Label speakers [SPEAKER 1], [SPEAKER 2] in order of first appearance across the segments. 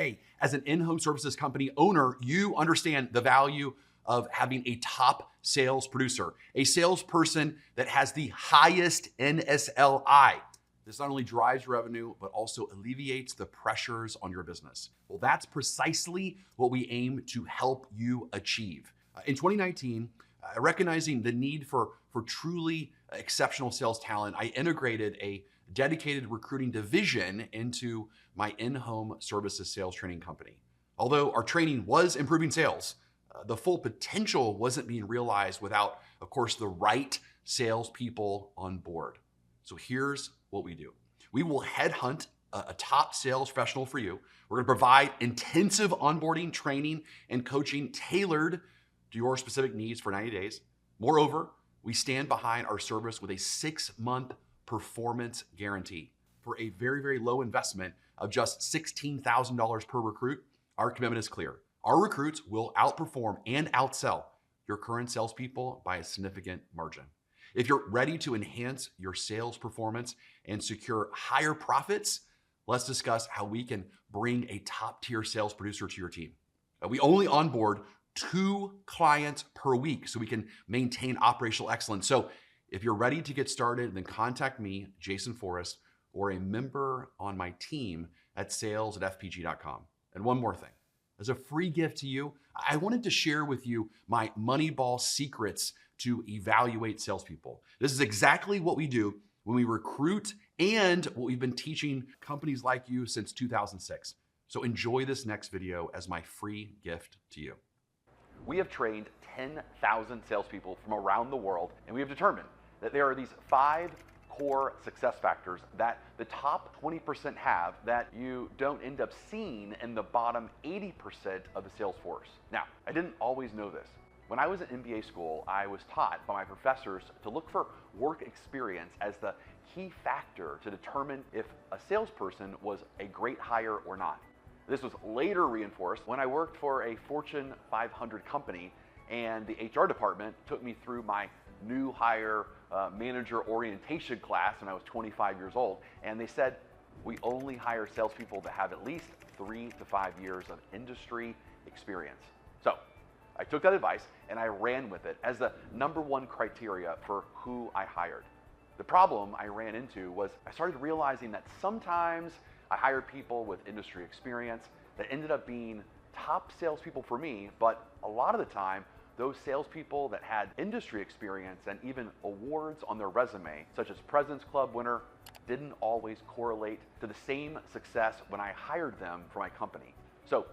[SPEAKER 1] Hey, as an in-home services company owner, you understand the value of having a top sales producer, a salesperson that has the highest NSLI. This not only drives revenue, but also alleviates the pressures on your business. Well, that's precisely what we aim to help you achieve. In 2019, recognizing the need for truly exceptional sales talent, I integrated a dedicated recruiting division into my in-home services sales training company. Although our training was improving sales, the full potential wasn't being realized without, of course, the right salespeople on board. So here's what we do. We will headhunt a top sales professional for you. We're going to provide intensive onboarding, training, and coaching tailored to your specific needs for 90 days. Moreover, we stand behind our service with a 6-month performance guarantee. For a very, very low investment of just $16,000 per recruit, our commitment is clear. Our recruits will outperform and outsell your current salespeople by a significant margin. If you're ready to enhance your sales performance and secure higher profits, let's discuss how we can bring a top-tier sales producer to your team. We only onboard 2 clients per week so we can maintain operational excellence. So if you're ready to get started, then contact me, Jason Forrest, or a member on my team at sales@fpg.com. And one more thing. As a free gift to you, I wanted to share with you my Moneyball secrets to evaluate salespeople. This is exactly what we do when we recruit and what we've been teaching companies like you since 2006. So enjoy this next video as my free gift to you. We have trained 10,000 salespeople from around the world, and we have determined that there are these 5 core success factors that the top 20% have that you don't end up seeing in the bottom 80% of the sales force. Now, I didn't always know this. When I was in MBA school, I was taught by my professors to look for work experience as the key factor to determine if a salesperson was a great hire or not. This was later reinforced when I worked for a Fortune 500 company, and the HR department took me through my new hire manager orientation class when I was 25 years old, and they said, we only hire salespeople that have at least 3 to 5 years of industry experience. So I took that advice and I ran with it as the #1 criteria for who I hired. The problem I ran into was I started realizing that sometimes I hired people with industry experience that ended up being top salespeople for me, but a lot of the time, those salespeople that had industry experience and even awards on their resume, such as President's Club winner, didn't always correlate to the same success when I hired them for my company. So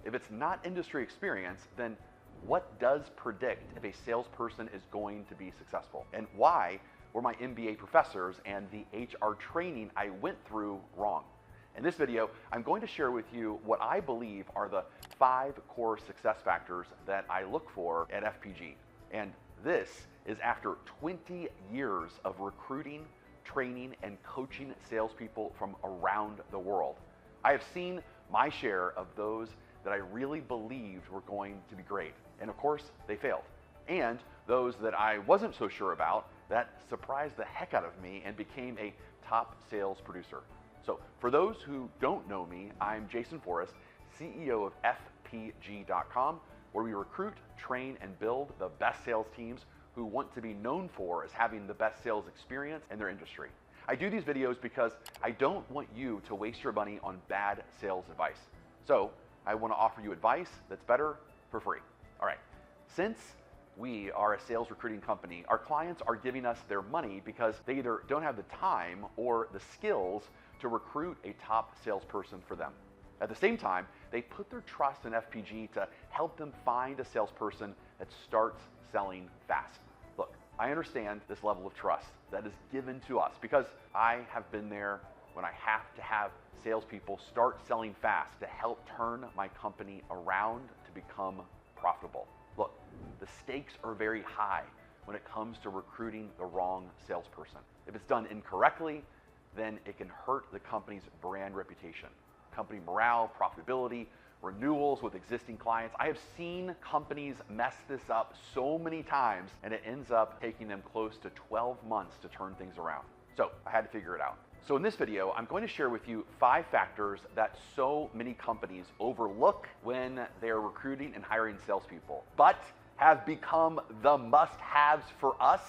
[SPEAKER 1] if it's not industry experience, then what does predict if a salesperson is going to be successful? And why were my MBA professors and the HR training I went through wrong? In this video, I'm going to share with you what I believe are the 5 core success factors that I look for at FPG. And this is after 20 years of recruiting, training, and coaching salespeople from around the world. I have seen my share of those that I really believed were going to be great. And of course, they failed. And those that I wasn't so sure about that surprised the heck out of me and became a top sales producer. So for those who don't know me, I'm Jason Forrest, CEO of FPG.com, where we recruit, train, and build the best sales teams who want to be known for as having the best sales experience in their industry. I do these videos because I don't want you to waste your money on bad sales advice. So I want to offer you advice that's better for free. All right, since we are a sales recruiting company, our clients are giving us their money because they either don't have the time or the skills to recruit a top salesperson for them. At the same time, they put their trust in FPG to help them find a salesperson that starts selling fast. Look, I understand this level of trust that is given to us because I have been there when I have to have salespeople start selling fast to help turn my company around to become profitable. Look, the stakes are very high when it comes to recruiting the wrong salesperson. If it's done incorrectly, then it can hurt the company's brand reputation, company morale, profitability, renewals with existing clients. I have seen companies mess this up so many times, and it ends up taking them close to 12 months to turn things around. So I had to figure it out. So in this video, I'm going to share with you 5 factors that so many companies overlook when they're recruiting and hiring salespeople, but have become the must-haves for us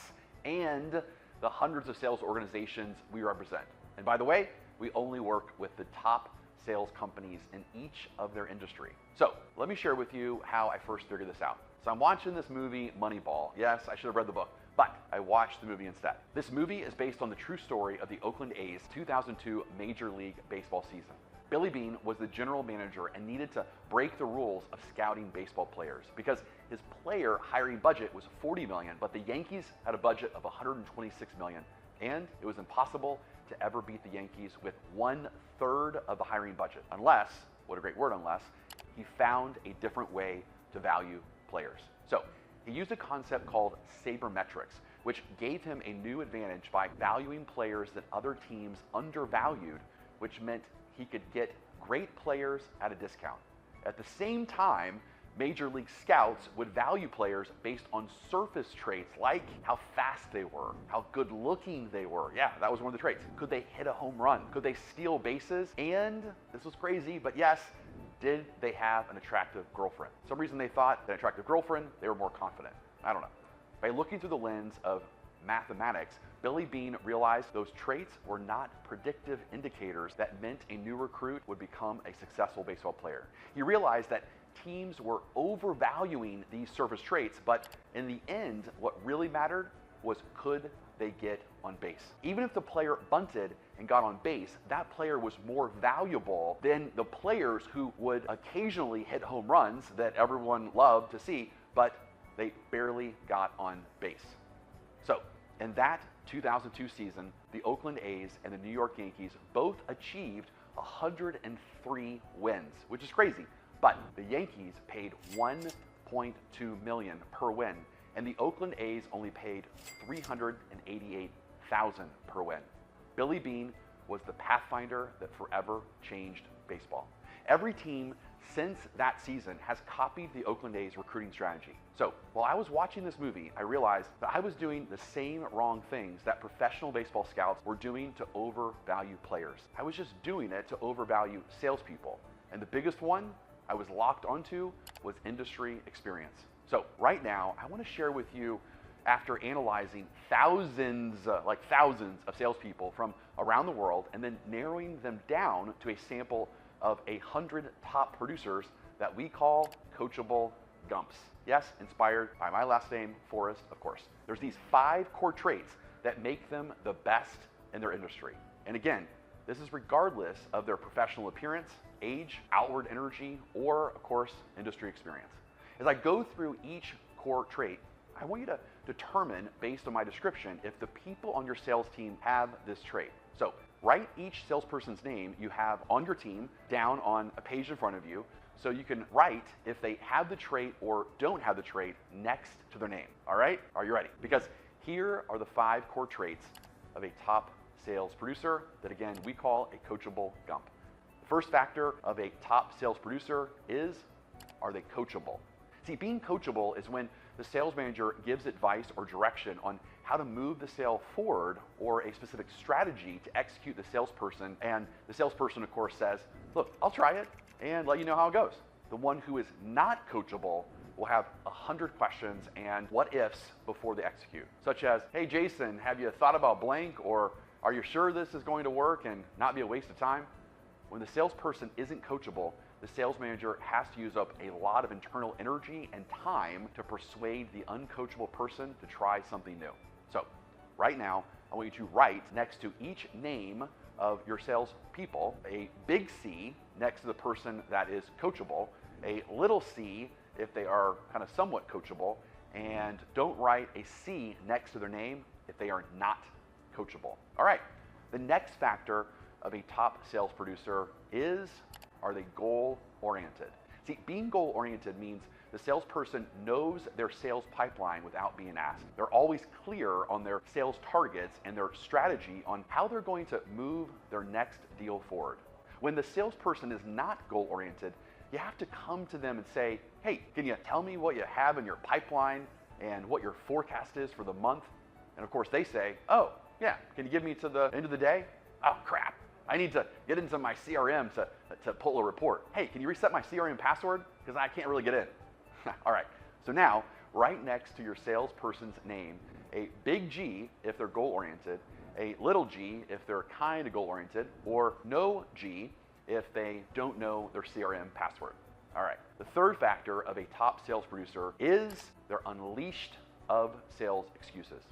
[SPEAKER 1] and the hundreds of sales organizations we represent. And by the way, we only work with the top sales companies in each of their industry. So let me share with you how I first figured this out. So I'm watching this movie, Moneyball. Yes, I should have read the book, but I watched the movie instead. This movie is based on the true story of the Oakland A's 2002 Major League Baseball season. Billy Beane was the general manager and needed to break the rules of scouting baseball players because his player hiring budget was $40 million, but the Yankees had a budget of $126 million, and it was impossible to ever beat the Yankees with 1/3 of the hiring budget, unless, what a great word, unless, he found a different way to value players. So he used a concept called sabermetrics, which gave him a new advantage by valuing players that other teams undervalued, which meant he could get great players at a discount. At the same time, Major League scouts would value players based on surface traits like how fast they were, how good looking they were. Yeah, that was one of the traits. Could they hit a home run? Could they steal bases? And this was crazy, but yes, did they have an attractive girlfriend? For some reason they thought that an attractive girlfriend, they were more confident. I don't know. By looking through the lens of mathematics, Billy Beane realized those traits were not predictive indicators that meant a new recruit would become a successful baseball player. He realized that teams were overvaluing these surface traits, but in the end, what really mattered was could they get on base. Even if the player bunted and got on base, that player was more valuable than the players who would occasionally hit home runs that everyone loved to see, but they barely got on base. So in that 2002 season, the Oakland A's and the New York Yankees both achieved 103 wins, which is crazy. But the Yankees paid $1.2 million per win, and the Oakland A's only paid $388,000 per win. Billy Beane was the pathfinder that forever changed baseball. Every team since that season has copied the Oakland A's recruiting strategy. So while I was watching this movie, I realized that I was doing the same wrong things that professional baseball scouts were doing to overvalue players. I was just doing it to overvalue salespeople. And the biggest one I was locked onto was industry experience. So right now, I want to share with you, after analyzing thousands of salespeople from around the world and then narrowing them down to a sample of 100 top producers that we call Coachable G.U.M.Ps. Yes, inspired by my last name, Forrest, of course. There's these 5 core traits that make them the best in their industry. And again, this is regardless of their professional appearance, age, outward energy, or of course, industry experience. As I go through each core trait, I want you to determine, based on my description, if the people on your sales team have this trait. So write each salesperson's name you have on your team down on a page in front of you, so you can write if they have the trait or don't have the trait next to their name. All right? Are you ready? Because here are the 5 core traits of a top sales producer that, again, we call a coachable G.U.M.P. The first factor of a top sales producer is, are they coachable? See, being coachable is when the sales manager gives advice or direction on how to move the sale forward or a specific strategy to execute the salesperson, and the salesperson, of course, says, look, I'll try it and let you know how it goes. The one who is not coachable will have 100 questions and what ifs before they execute, such as, hey, Jason, have you thought about blank, or are you sure this is going to work and not be a waste of time? When the salesperson isn't coachable, the sales manager has to use up a lot of internal energy and time to persuade the uncoachable person to try something new. So right now, I want you to write next to each name of your sales people a big C next to the person that is coachable, a little c if they are kind of somewhat coachable, and don't write a C next to their name if they are not coachable. All right, the next factor of a top sales producer is, are they goal-oriented? See, being goal-oriented means the salesperson knows their sales pipeline without being asked. They're always clear on their sales targets and their strategy on how they're going to move their next deal forward. When the salesperson is not goal-oriented, you have to come to them and say, hey, can you tell me what you have in your pipeline and what your forecast is for the month? And of course they say, oh, yeah, can you give me to the end of the day? oh crap, I need to get into my CRM to pull a report. Hey, can you reset my CRM password? Because I can't really get in. All right, so now, right next to your salesperson's name, a big G if they're goal-oriented, a little g if they're kind of goal-oriented, or no G if they don't know their CRM password. All right, the third factor of a top sales producer is they're unleashed of sales excuses.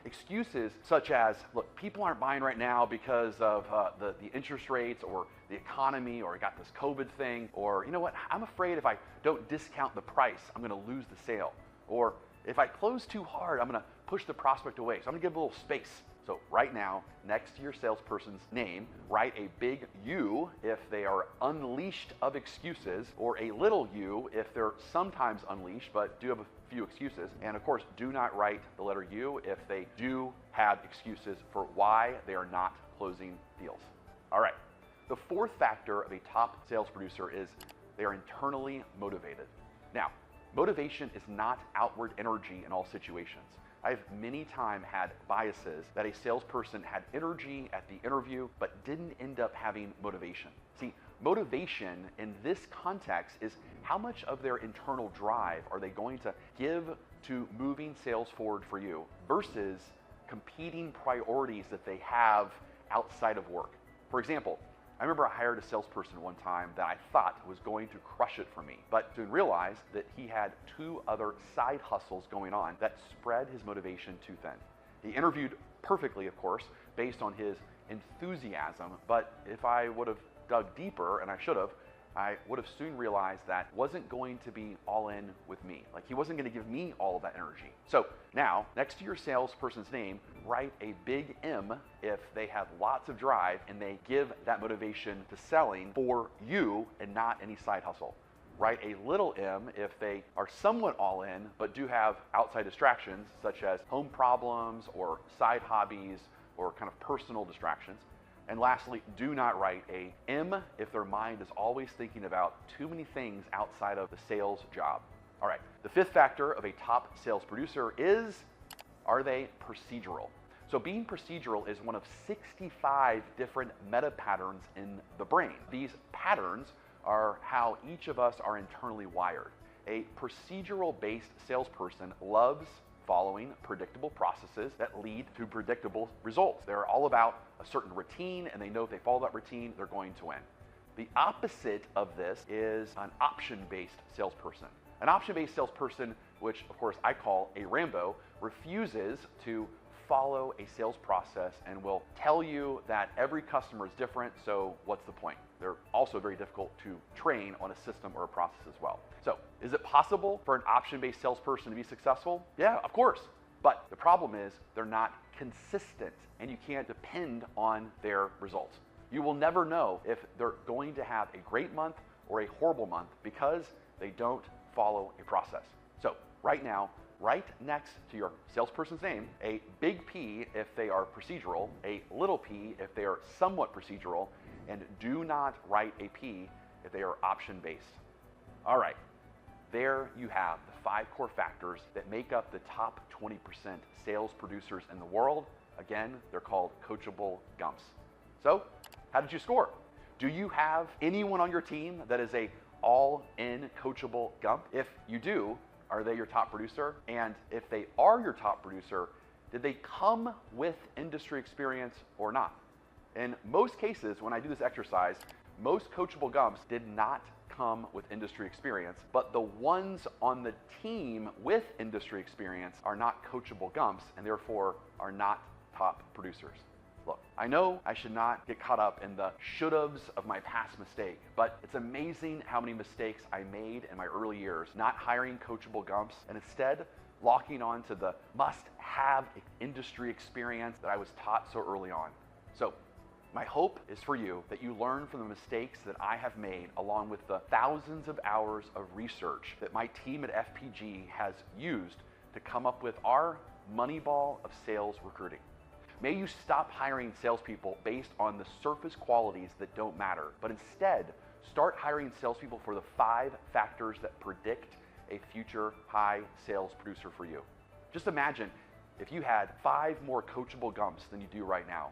[SPEAKER 1] Excuses such as, look, people aren't buying right now because of the interest rates or the economy, or I got this COVID thing, or you know what, I'm afraid if I don't discount the price, I'm gonna lose the sale. Or if I close too hard, I'm gonna push the prospect away. So I'm gonna give a little space. So right now, next to your salesperson's name, write a big U if they are unleashed of excuses, or a little u if they're sometimes unleashed but do have a few excuses. And of course, do not write the letter U if they do have excuses for why they are not closing deals. All right, the fourth factor of a top sales producer is they are internally motivated. Now, motivation is not outward energy in all situations. I've many times had biases that a salesperson had energy at the interview, but didn't end up having motivation. See, motivation in this context is how much of their internal drive are they going to give to moving sales forward for you versus competing priorities that they have outside of work. For example, I remember I hired a salesperson one time that I thought was going to crush it for me, but soon realized that he had 2 other side hustles going on that spread his motivation too thin. He interviewed perfectly, of course, based on his enthusiasm, but if I would have dug deeper, and I should have, I would have soon realized that wasn't going to be all in with me. Like, he wasn't going to give me all of that energy. So now, next to your salesperson's name, write a big M if they have lots of drive and they give that motivation to selling for you and not any side hustle. Write a little m if they are somewhat all in but do have outside distractions such as home problems or side hobbies or kind of personal distractions. And lastly, do not write a M if their mind is always thinking about too many things outside of the sales job. All right, the fifth factor of a top sales producer is, are they procedural? So being procedural is one of 65 different meta patterns in the brain. These patterns are how each of us are internally wired. A procedural-based salesperson loves following predictable processes that lead to predictable results. They're all about a certain routine, and they know if they follow that routine, they're going to win. The opposite of this is an option-based salesperson. An option-based salesperson, which of course I call a Rambo, refuses to follow a sales process and will tell you that every customer is different, so what's the point? They're also very difficult to train on a system or a process as well. So, is it possible for an option-based salesperson to be successful? Yeah, of course. But the problem is they're not consistent, and you can't depend on their results. You will never know if they're going to have a great month or a horrible month because they don't follow a process. So, right now, right next to your salesperson's name, a big P if they are procedural, a little p if they are somewhat procedural, and do not write a P if they are option-based. All right, there you have the 5 core factors that make up the top 20% sales producers in the world. Again, they're called Coachable G.U.M.Ps. So, how did you score? Do you have anyone on your team that is a all-in Coachable G.U.M.P? If you do, are they your top producer? And if they are your top producer, did they come with industry experience or not? In most cases, when I do this exercise, most Coachable G.U.M.Ps did not come with industry experience, but the ones on the team with industry experience are not Coachable G.U.M.Ps and therefore are not top producers. Look, I know I should not get caught up in the should-haves of my past mistake, but it's amazing how many mistakes I made in my early years, not hiring Coachable G.U.M.Ps and instead locking on to the must-have industry experience that I was taught so early on. So, my hope is for you that you learn from the mistakes that I have made, along with the thousands of hours of research that my team at FPG has used to come up with our Moneyball of sales recruiting. May you stop hiring salespeople based on the surface qualities that don't matter, but instead start hiring salespeople for the 5 factors that predict a future high sales producer for you. Just imagine if you had 5 more Coachable G.U.M.Ps than you do right now.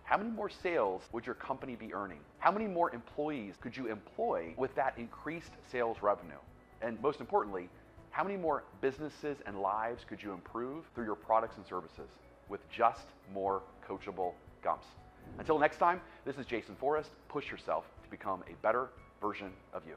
[SPEAKER 1] how many more sales would your company be earning? How many more employees could you employ with that increased sales revenue? And most importantly, how many more businesses and lives could you improve through your products and services with just more coachable G.U.M.Ps? Until next time, this is Jason Forrest. Push yourself to become a better version of you.